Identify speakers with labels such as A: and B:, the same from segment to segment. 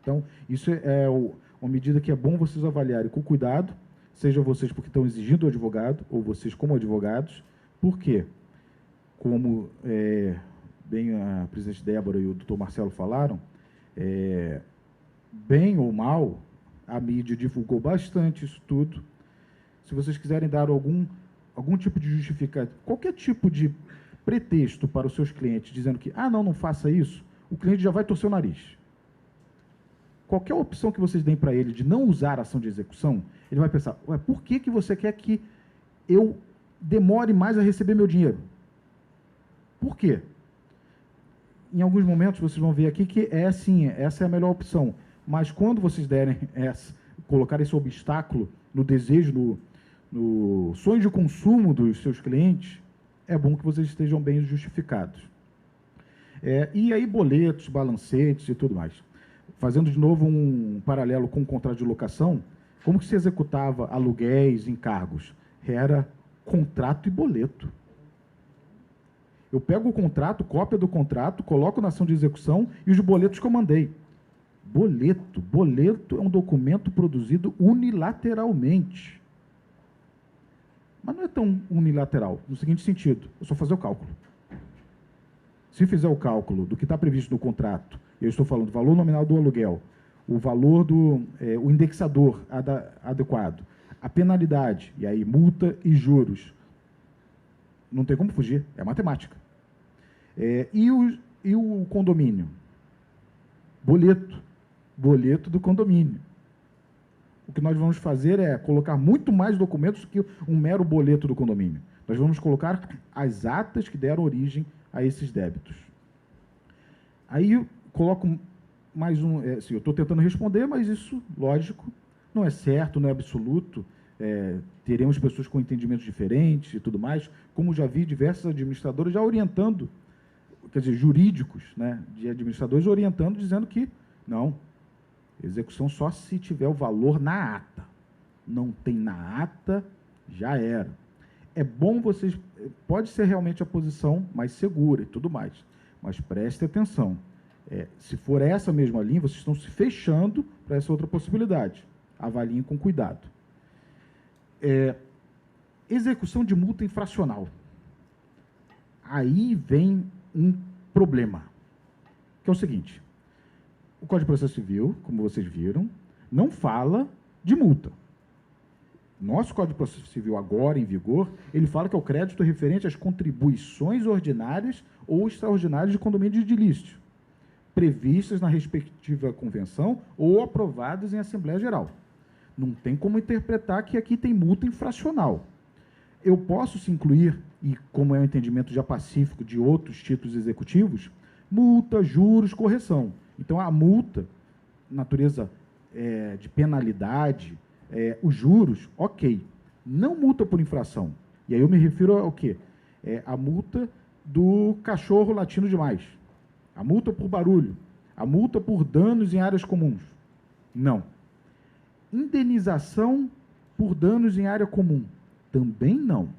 A: Então, isso é uma medida que é bom vocês avaliarem com cuidado, seja vocês porque estão exigindo o advogado, ou vocês como advogados. Por quê? Como bem a presidente Débora e o doutor Marcelo falaram, bem ou mal, a mídia divulgou bastante isso tudo. Se vocês quiserem dar algum tipo de justificativo, qualquer tipo de pretexto para os seus clientes, dizendo que, não faça isso, o cliente já vai torcer o nariz. Qualquer opção que vocês deem para ele de não usar a ação de execução, ele vai pensar, por que você quer que eu demore mais a receber meu dinheiro? Por quê? Em alguns momentos vocês vão ver aqui que essa é a melhor opção. Mas quando vocês colocar esse obstáculo no desejo, no sonho de consumo dos seus clientes, é bom que vocês estejam bem justificados. E aí boletos, balancetes e tudo mais. Fazendo de novo um paralelo com o contrato de locação, como que se executava aluguéis, encargos? Era contrato e boleto. Eu pego o contrato, cópia do contrato, coloco na ação de execução e os boletos que eu mandei. Boleto é um documento produzido unilateralmente. Mas não é tão unilateral, no seguinte sentido, eu só fazer o cálculo. Se fizer o cálculo do que está previsto no contrato, eu estou falando do valor nominal do aluguel, o valor o indexador adequado, a penalidade, e aí multa e juros, não tem como fugir, é matemática. E o condomínio? Boleto do condomínio. O que nós vamos fazer é colocar muito mais documentos que um mero boleto do condomínio. Nós vamos colocar as atas que deram origem a esses débitos. Aí eu coloco mais um... eu estou tentando responder, mas isso, lógico, não é certo, não é absoluto. Teremos pessoas com entendimentos diferentes e tudo mais, como já vi diversos administradores já orientando, quer dizer, jurídicos, né, de administradores orientando, dizendo que não, execução só se tiver o valor na ata. Não tem na ata, já era. É bom vocês... Pode ser realmente a posição mais segura e tudo mais, mas preste atenção. Se for essa mesma linha, vocês estão se fechando para essa outra possibilidade. Avaliem com cuidado. Execução de multa infracional. Aí vem um problema, que é o seguinte: o Código de Processo Civil, como vocês viram, não fala de multa. Nosso Código de Processo Civil, agora em vigor, ele fala que é o crédito referente às contribuições ordinárias ou extraordinárias de condomínio de ilícito, previstas na respectiva convenção ou aprovadas em Assembleia Geral. Não tem como interpretar que aqui tem multa infracional. Eu posso se incluir, e como é um entendimento já pacífico de outros títulos executivos, multa, juros, correção. Então, a multa, natureza de penalidade, os juros, ok. Não multa por infração. E aí eu me refiro ao quê? A multa do cachorro latindo demais. A multa por barulho. A multa por danos em áreas comuns. Não. Indenização por danos em área comum. Também não.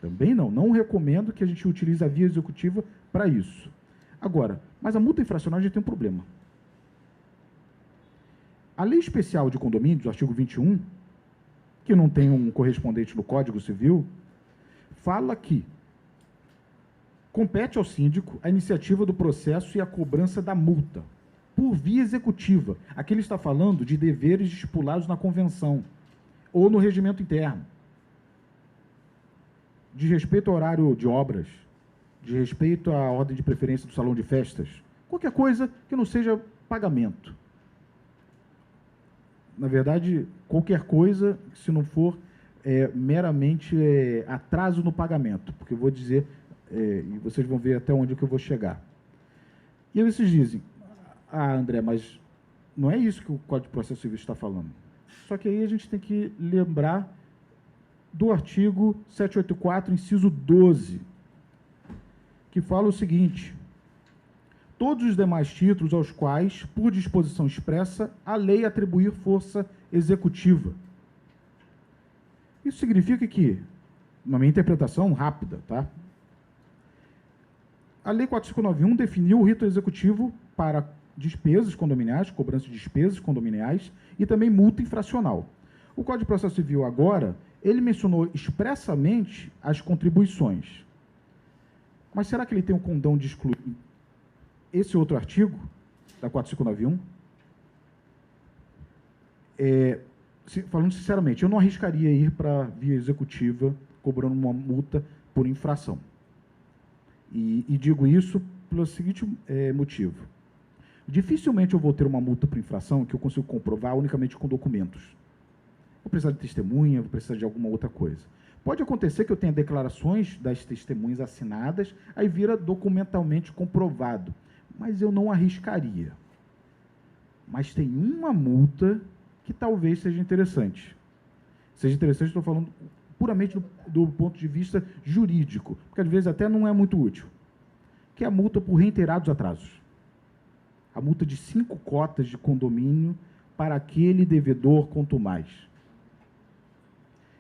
A: Também não. Não recomendo que a gente utilize a via executiva para isso. Agora, mas a multa infracional a gente tem um problema. A Lei Especial de Condomínios, o artigo 21, que não tem um correspondente no Código Civil, fala que compete ao síndico a iniciativa do processo e a cobrança da multa, por via executiva. Aqui ele está falando de deveres estipulados na convenção ou no regimento interno. De respeito ao horário de obras, de respeito à ordem de preferência do salão de festas, qualquer coisa que não seja pagamento. Na verdade, qualquer coisa, se não for meramente atraso no pagamento, porque eu vou dizer, e vocês vão ver até onde que eu vou chegar. E aí vocês dizem, André, mas não é isso que o Código de Processo Civil está falando. Só que aí a gente tem que lembrar do artigo 784, inciso 12, que fala o seguinte: todos os demais títulos aos quais, por disposição expressa, a lei atribuir força executiva. Isso significa que, na minha interpretação rápida, a Lei 4591 definiu o rito executivo para despesas condominiais, cobrança de despesas condominiais e também multa infracional. O Código de Processo Civil agora, ele mencionou expressamente as contribuições. Mas será que ele tem o condão de excluir esse outro artigo da 4591? Falando sinceramente, eu não arriscaria ir para a via executiva cobrando uma multa por infração. E digo isso pelo seguinte motivo. Dificilmente eu vou ter uma multa por infração que eu consigo comprovar unicamente com documentos. Vou precisar de testemunha, vou precisar de alguma outra coisa. Pode acontecer que eu tenha declarações das testemunhas assinadas, aí vira documentalmente comprovado. Mas eu não arriscaria. Mas tem uma multa que talvez seja interessante. Seja interessante, estou falando puramente do ponto de vista jurídico, porque às vezes até não é muito útil, que é a multa por reiterados atrasos. A multa de 5 cotas de condomínio para aquele devedor quanto mais.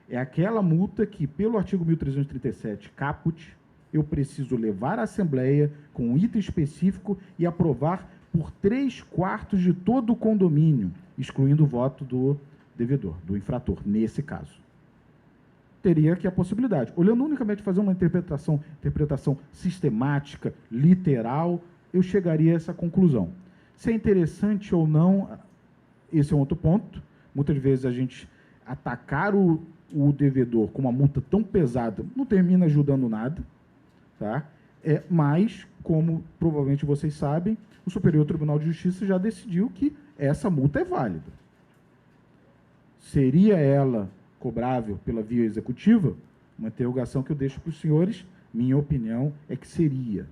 A: É aquela multa que, pelo artigo 1337, caput, eu preciso levar à Assembleia com um item específico e aprovar por 3/4 de todo o condomínio, excluindo o voto do devedor, do infrator, nesse caso. Teria aqui a possibilidade. Olhando unicamente fazer uma interpretação sistemática, literal, eu chegaria a essa conclusão. Se é interessante ou não, esse é um outro ponto. Muitas vezes a gente atacar o devedor com uma multa tão pesada não termina ajudando nada, tá? Mas, como provavelmente vocês sabem, o Superior Tribunal de Justiça já decidiu que essa multa é válida. Seria ela cobrável pela via executiva? Uma interrogação que eu deixo para os senhores. Minha opinião é que seria.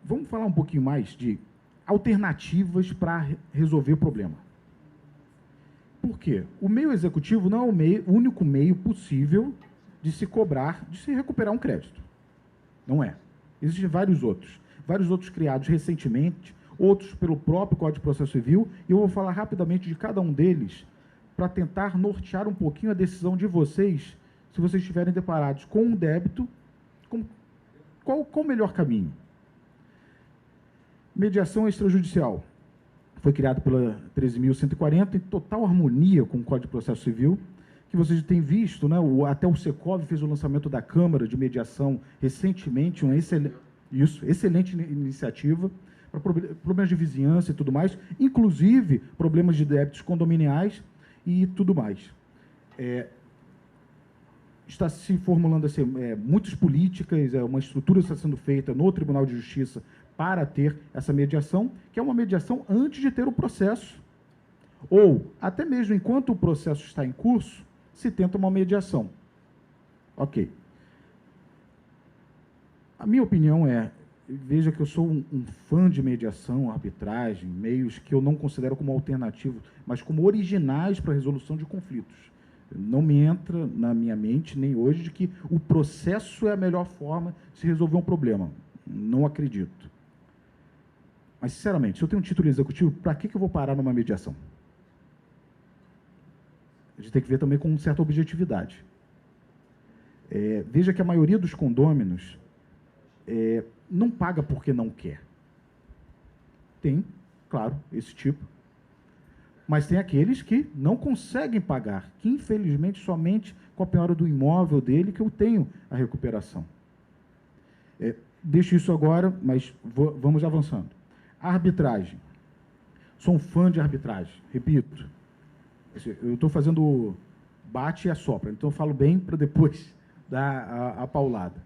A: Vamos falar um pouquinho mais de alternativas para resolver o problema. Por quê? O meio executivo não é o único meio possível de se cobrar, de se recuperar um crédito. Não é. Existem vários outros criados recentemente, outros pelo próprio Código de Processo Civil, e eu vou falar rapidamente de cada um deles para tentar nortear um pouquinho a decisão de vocês, se vocês estiverem deparados com um débito, qual o melhor caminho? Mediação extrajudicial. Foi criado pela 13.140, em total harmonia com o Código de Processo Civil, que vocês têm visto, né? Até o Secov fez o lançamento da Câmara de Mediação recentemente, uma excelente iniciativa, para problemas de vizinhança e tudo mais, inclusive problemas de débitos condominiais e tudo mais. Está se formulando assim, muitas políticas, uma estrutura está sendo feita no Tribunal de Justiça para ter essa mediação, que é uma mediação antes de ter o processo. Ou, até mesmo enquanto o processo está em curso, se tenta uma mediação. Ok. A minha opinião veja que eu sou um fã de mediação, arbitragem, meios que eu não considero como alternativos, mas como originais para a resolução de conflitos. Não me entra na minha mente, nem hoje, de que o processo é a melhor forma de se resolver um problema. Não acredito. Mas, sinceramente, se eu tenho um título executivo, para que eu vou parar numa mediação? A gente tem que ver também com certa objetividade. Veja que a maioria dos condôminos não paga porque não quer. Tem, claro, esse tipo. Mas tem aqueles que não conseguem pagar, que, infelizmente, somente com a penhora do imóvel dele que eu tenho a recuperação. Deixo isso agora, mas vamos avançando. Arbitragem. Sou um fã de arbitragem, repito. Eu estou fazendo bate e assopra, então eu falo bem para depois dar a paulada.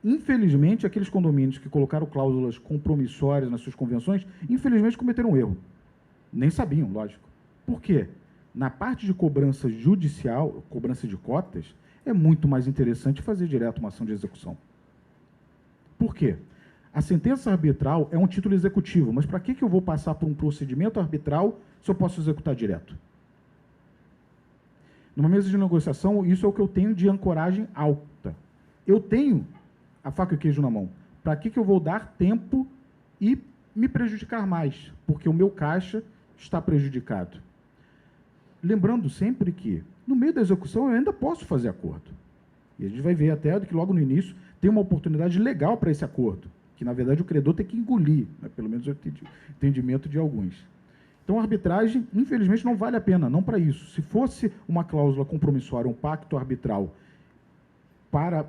A: Infelizmente, aqueles condomínios que colocaram cláusulas compromissórias nas suas convenções, infelizmente cometeram um erro. Nem sabiam, lógico. Por quê? Na parte de cobrança judicial, cobrança de cotas, é muito mais interessante fazer direto uma ação de execução. Por quê? A sentença arbitral é um título executivo, mas para que eu vou passar por um procedimento arbitral se eu posso executar direto? Numa mesa de negociação, isso é o que eu tenho de ancoragem alta. Eu tenho a faca e o queijo na mão. Para que eu vou dar tempo e me prejudicar mais? Porque o meu caixa está prejudicado. Lembrando sempre que, no meio da execução, eu ainda posso fazer acordo. E a gente vai ver até que logo no início tem uma oportunidade legal para esse acordo. que, na verdade, o credor tem que engolir, né? Pelo menos o entendimento de alguns. Então, a arbitragem, infelizmente, não vale a pena, não para isso. Se fosse uma cláusula compromissória, um pacto arbitral para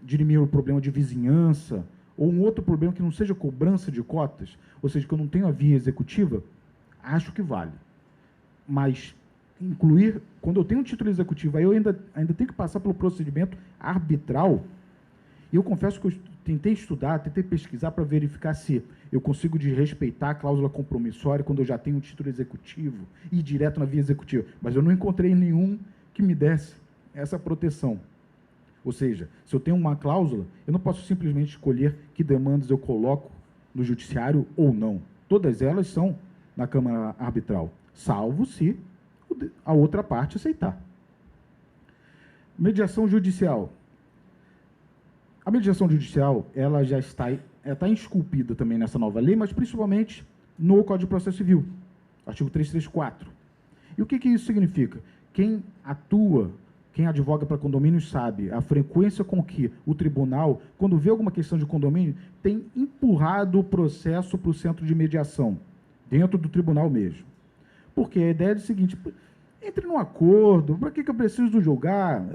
A: dirimir o problema de vizinhança, ou um outro problema que não seja cobrança de cotas, ou seja, que eu não tenho a via executiva, acho que vale. Mas incluir, quando eu tenho um título executivo, aí eu ainda tenho que passar pelo procedimento arbitral, e eu confesso que eu tentei estudar, tentei pesquisar para verificar se eu consigo respeitar a cláusula compromissória quando eu já tenho um título executivo e ir direto na via executiva, mas eu não encontrei nenhum que me desse essa proteção. Ou seja, se eu tenho uma cláusula, eu não posso simplesmente escolher que demandas eu coloco no judiciário ou não. Todas elas são na Câmara Arbitral, salvo se a outra parte aceitar. Mediação judicial. A mediação judicial, ela já está esculpida também nessa nova lei, mas principalmente no Código de Processo Civil, artigo 334. E o que isso significa? Quem atua, quem advoga para condomínios sabe a frequência com que o tribunal, quando vê alguma questão de condomínio, tem empurrado o processo para o centro de mediação, dentro do tribunal mesmo. Porque a ideia é o seguinte: entre num acordo, para que eu preciso julgar?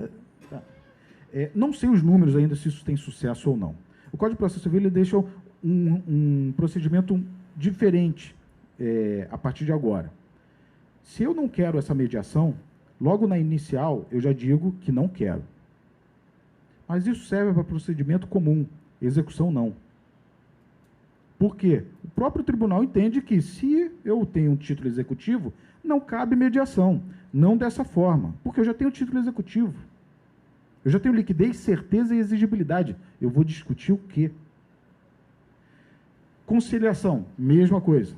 A: Não sei os números ainda se isso tem sucesso ou não. O Código de Processo Civil ele deixa um procedimento diferente a partir de agora. Se eu não quero essa mediação, logo na inicial eu já digo que não quero. Mas isso serve para procedimento comum, execução não. Por quê? O próprio tribunal entende que se eu tenho um título executivo, não cabe mediação, não dessa forma, porque eu já tenho título executivo. Eu já tenho liquidez, certeza e exigibilidade. Eu vou discutir o quê? Conciliação, mesma coisa.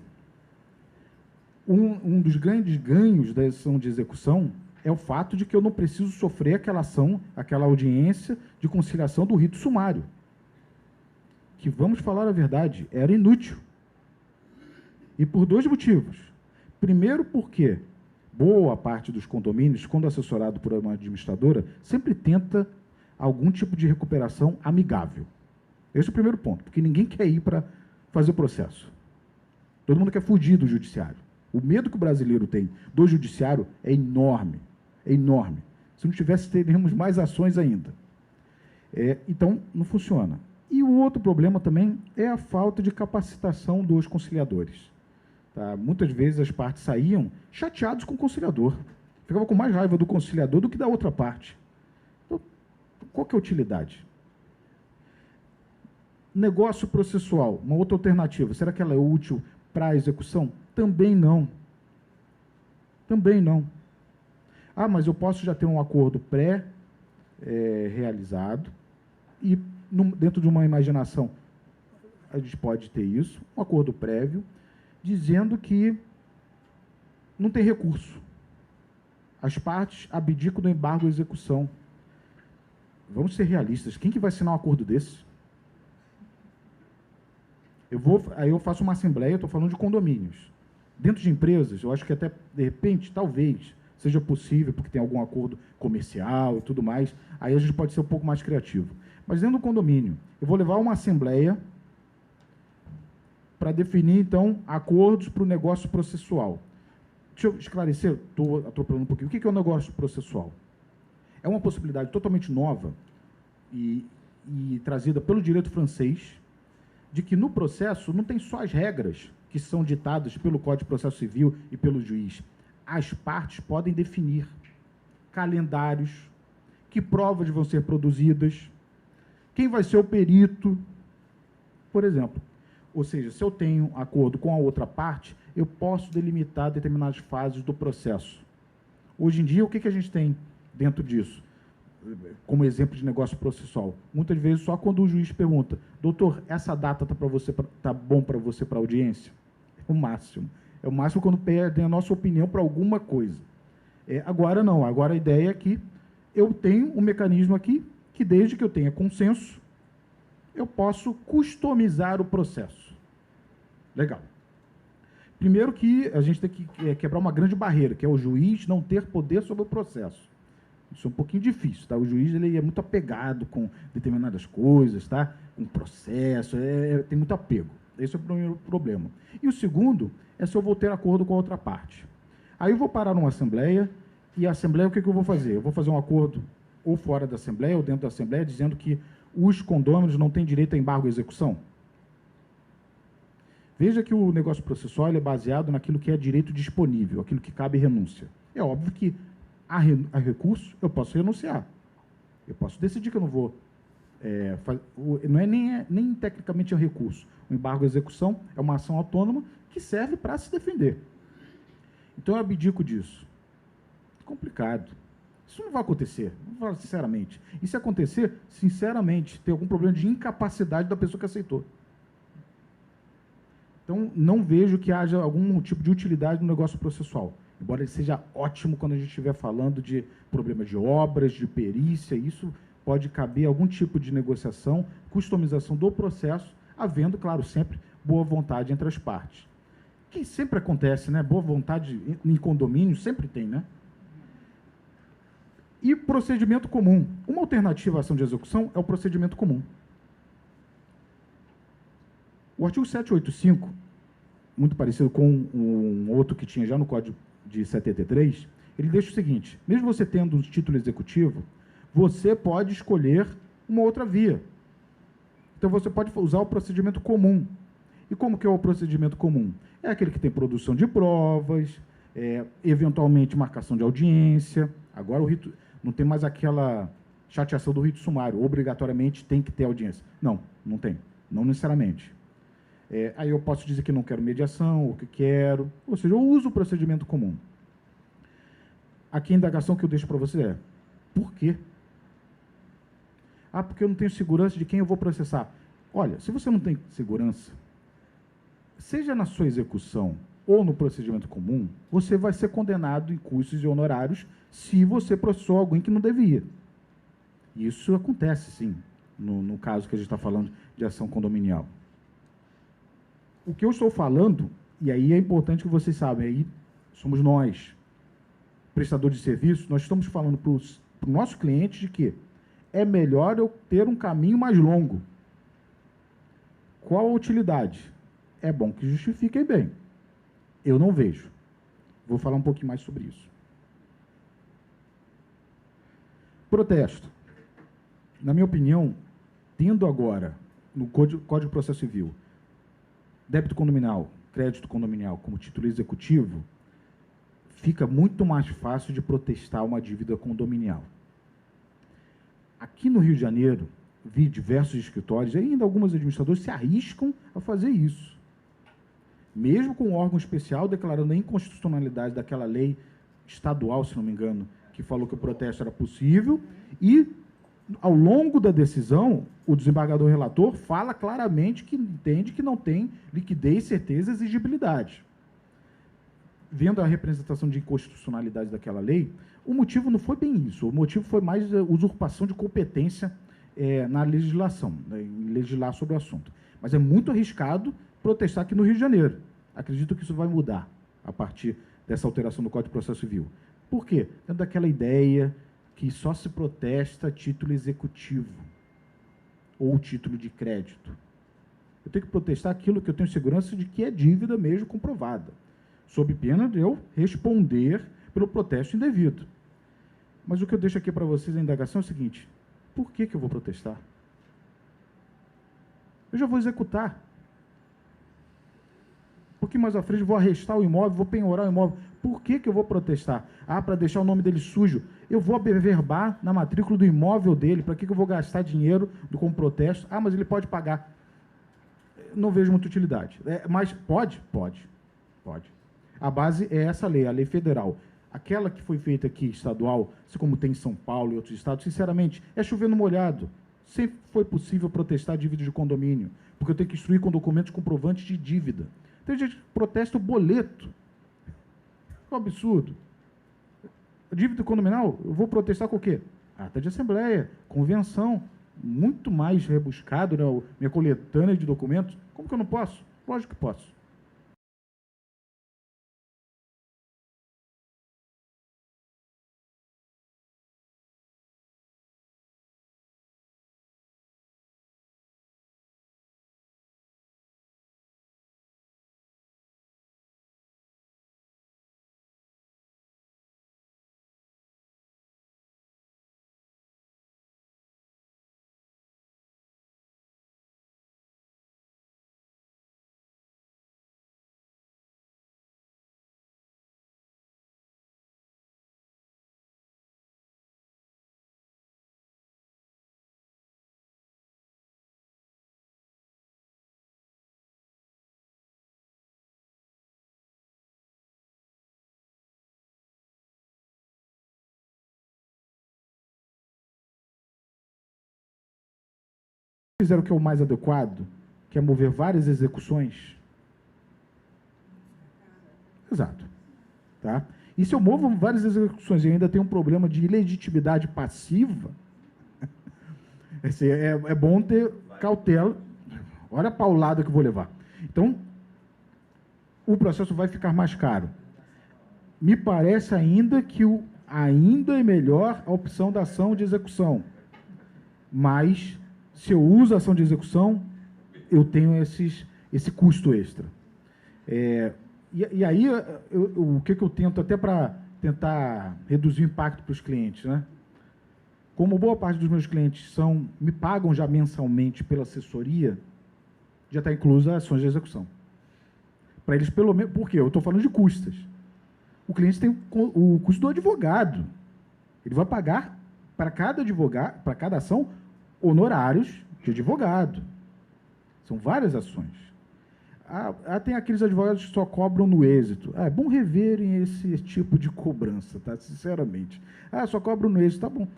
A: Um dos grandes ganhos da ação de execução é o fato de que eu não preciso sofrer aquela ação, aquela audiência de conciliação do rito sumário. Que, vamos falar a verdade, era inútil. E por dois motivos. Primeiro, porque boa parte dos condomínios, quando assessorado por uma administradora, sempre tenta algum tipo de recuperação amigável. Esse é o primeiro ponto, porque ninguém quer ir para fazer o processo. Todo mundo quer fugir do judiciário. O medo que o brasileiro tem do judiciário é enorme, é enorme. Se não tivesse, teríamos mais ações ainda. Então, não funciona. E o outro problema também é a falta de capacitação dos conciliadores. Tá? Muitas vezes as partes saíam chateados com o conciliador. Ficavam com mais raiva do conciliador do que da outra parte. Então, qual que é a utilidade? Negócio processual, uma outra alternativa. Será que ela é útil para a execução? Também não. Também não. Ah, mas eu posso já ter um acordo pré-realizado e dentro de uma imaginação a gente pode ter isso, um acordo prévio, dizendo que não tem recurso. As partes abdicam do embargo à execução. Vamos ser realistas. Quem que vai assinar um acordo desse? Aí eu faço uma assembleia, estou falando de condomínios. Dentro de empresas, eu acho que até, de repente, talvez, seja possível, porque tem algum acordo comercial e tudo mais, aí a gente pode ser um pouco mais criativo. Mas dentro do condomínio, eu vou levar uma assembleia para definir, então, acordos para o negócio processual. Deixa eu esclarecer, estou atropelando um pouquinho. O que é o negócio processual? É uma possibilidade totalmente nova e trazida pelo direito francês, de que no processo não tem só as regras que são ditadas pelo Código de Processo Civil e pelo juiz. As partes podem definir calendários, que provas vão ser produzidas, quem vai ser o perito, por exemplo. Ou seja, se eu tenho acordo com a outra parte, eu posso delimitar determinadas fases do processo. Hoje em dia, o que a gente tem dentro disso? Como exemplo de negócio processual. Muitas vezes, só quando o juiz pergunta, doutor, essa data está bom para você para audiência? É o máximo. É o máximo quando pedem a nossa opinião para alguma coisa. Agora não. Agora a ideia é que eu tenho um mecanismo aqui que, desde que eu tenha consenso, eu posso customizar o processo. Legal. Primeiro que a gente tem que quebrar uma grande barreira, que é o juiz não ter poder sobre o processo. Isso é um pouquinho difícil, tá? O juiz ele é muito apegado com determinadas coisas, tá? Com processo, tem muito apego. Esse é o primeiro problema. E o segundo é se eu vou ter acordo com a outra parte. Aí eu vou parar numa assembleia, e a assembleia, o que eu vou fazer? Eu vou fazer um acordo ou fora da assembleia, ou dentro da assembleia, dizendo que os condôminos não têm direito a embargo e execução. Veja que o negócio processual é baseado naquilo que é direito disponível, aquilo que cabe renúncia. É óbvio que a recurso eu posso renunciar. Eu posso decidir que eu não vou... não é nem tecnicamente um recurso. O embargo à execução é uma ação autônoma que serve para se defender. Então eu abdico disso. Complicado. Isso não vai acontecer, vou falar sinceramente. E se acontecer, sinceramente, tem algum problema de incapacidade da pessoa que aceitou. Então, não vejo que haja algum tipo de utilidade no negócio processual. Embora ele seja ótimo quando a gente estiver falando de problema de obras, de perícia, isso pode caber algum tipo de negociação, customização do processo, havendo, claro, sempre boa vontade entre as partes. Que sempre acontece, né? Boa vontade em condomínio sempre tem, né? E procedimento comum. Uma alternativa à ação de execução é o procedimento comum. O artigo 785, muito parecido com um outro que tinha já no Código de 73, ele deixa o seguinte: mesmo você tendo um título executivo, você pode escolher uma outra via. Então, você pode usar o procedimento comum. E como que é o procedimento comum? É aquele que tem produção de provas, eventualmente marcação de audiência. Agora, o rito não tem mais aquela chateação do rito sumário, obrigatoriamente tem que ter audiência. Não, não tem, não necessariamente. Aí eu posso dizer que não quero mediação, ou que quero, ou seja, eu uso o procedimento comum. Aqui a indagação que eu deixo para você é: por quê? Ah, porque eu não tenho segurança de quem eu vou processar. Olha, se você não tem segurança, seja na sua execução ou no procedimento comum, você vai ser condenado em custos e honorários se você processou alguém que não devia. Isso acontece, sim, no caso que a gente está falando de ação condominial. O que eu estou falando, e aí é importante que vocês saibam, aí somos nós, prestadores de serviço, nós estamos falando para o nosso cliente de que é melhor eu ter um caminho mais longo. Qual a utilidade? É bom que justifiquem bem. Eu não vejo. Vou falar um pouquinho mais sobre isso. Protesto. Na minha opinião, tendo agora, no Código de Processo Civil, débito condominial, crédito condominial como título executivo, fica muito mais fácil de protestar uma dívida condominial. Aqui no Rio de Janeiro, vi diversos escritórios, e ainda alguns administradores se arriscam a fazer isso. Mesmo com um órgão especial declarando a inconstitucionalidade daquela lei estadual, se não me engano, que falou que o protesto era possível, e, ao longo da decisão, o desembargador relator fala claramente que entende que não tem liquidez, certeza e exigibilidade. Vendo a representação de inconstitucionalidade daquela lei, o motivo não foi bem isso, o motivo foi mais a usurpação de competência na legislação, né, em legislar sobre o assunto. Mas é muito arriscado protestar aqui no Rio de Janeiro. Acredito que isso vai mudar a partir dessa alteração do Código de Processo Civil. Por quê? Dentro daquela ideia que só se protesta título executivo ou título de crédito. Eu tenho que protestar aquilo que eu tenho segurança de que é dívida mesmo comprovada, sob pena de eu responder pelo protesto indevido. Mas o que eu deixo aqui para vocês, a indagação é o seguinte: por que eu vou protestar? Eu já vou executar. Um pouquinho mais à frente, vou arrestar o imóvel, vou penhorar o imóvel. Por que eu vou protestar? Ah, para deixar o nome dele sujo. Eu vou averbar na matrícula do imóvel dele. Para que eu vou gastar dinheiro como protesto? Ah, mas ele pode pagar. Não vejo muita utilidade. Mas pode? Pode. Pode. A base é essa lei, a lei federal. Aquela que foi feita aqui, estadual, assim como tem em São Paulo e outros estados, sinceramente, é chover no molhado. Sempre foi possível protestar dívida de condomínio, porque eu tenho que instruir com documentos comprovantes de dívida. Tem gente que protesta o boleto. É um absurdo. Dívida condominal, eu vou protestar com o quê? Ata de assembleia, convenção, muito mais rebuscado, né? Minha coletânea de documentos. Como que eu não posso? Lógico que posso. fizer o que é o mais adequado, que é mover várias execuções... Exato. Tá? E se eu movo várias execuções e ainda tenho um problema de ilegitimidade passiva, é bom ter cautela. Olha a paulada que eu vou levar. Então, o processo vai ficar mais caro. Me parece ainda que ainda é melhor a opção da ação de execução. Mas, se eu uso a ação de execução, eu tenho esse custo extra. E aí, o que eu tento, até para tentar reduzir o impacto para os clientes, né? Como boa parte dos meus clientes me pagam já mensalmente pela assessoria, já está inclusa ações de execução. Para eles, pelo menos... Por quê? Eu estou falando de custas. O cliente tem o custo do advogado. Ele vai pagar para cada advogado, para cada ação, honorários de advogado. São várias ações. Tem aqueles advogados que só cobram no êxito. É bom reverem esse tipo de cobrança, tá? Sinceramente. Só cobram no êxito, tá bom.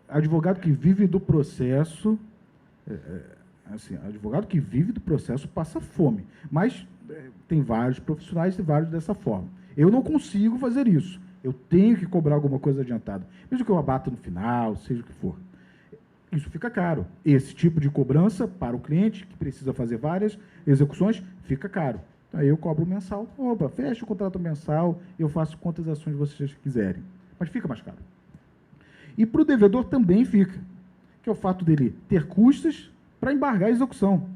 A: Advogado que vive do processo... advogado que vive do processo passa fome. Mas tem vários profissionais e vários dessa forma. Eu não consigo fazer isso. Eu tenho que cobrar alguma coisa adiantada. Mesmo que eu abata no final, seja o que for. Isso fica caro. Esse tipo de cobrança para o cliente, que precisa fazer várias execuções, fica caro. Então, aí eu cobro mensal. Opa, fecha o contrato mensal, eu faço quantas ações vocês quiserem. Mas fica mais caro. E para o devedor também fica, que é o fato dele ter custas para embargar a execução.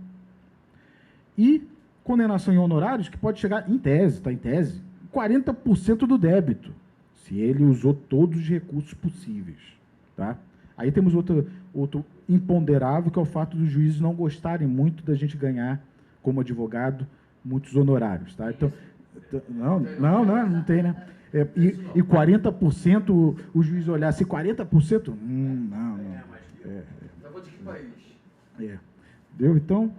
A: E condenação em honorários, que pode chegar, em tese, 40% do débito, se ele usou todos os recursos possíveis. Tá? Aí temos outro imponderável, que é o fato dos juízes não gostarem muito da gente ganhar, como advogado, muitos honorários. Tá? Então, não tem, né? E 40%, o juiz olhar assim, 40%? Não.
B: Eu vou de que país?
A: Entendeu? Então,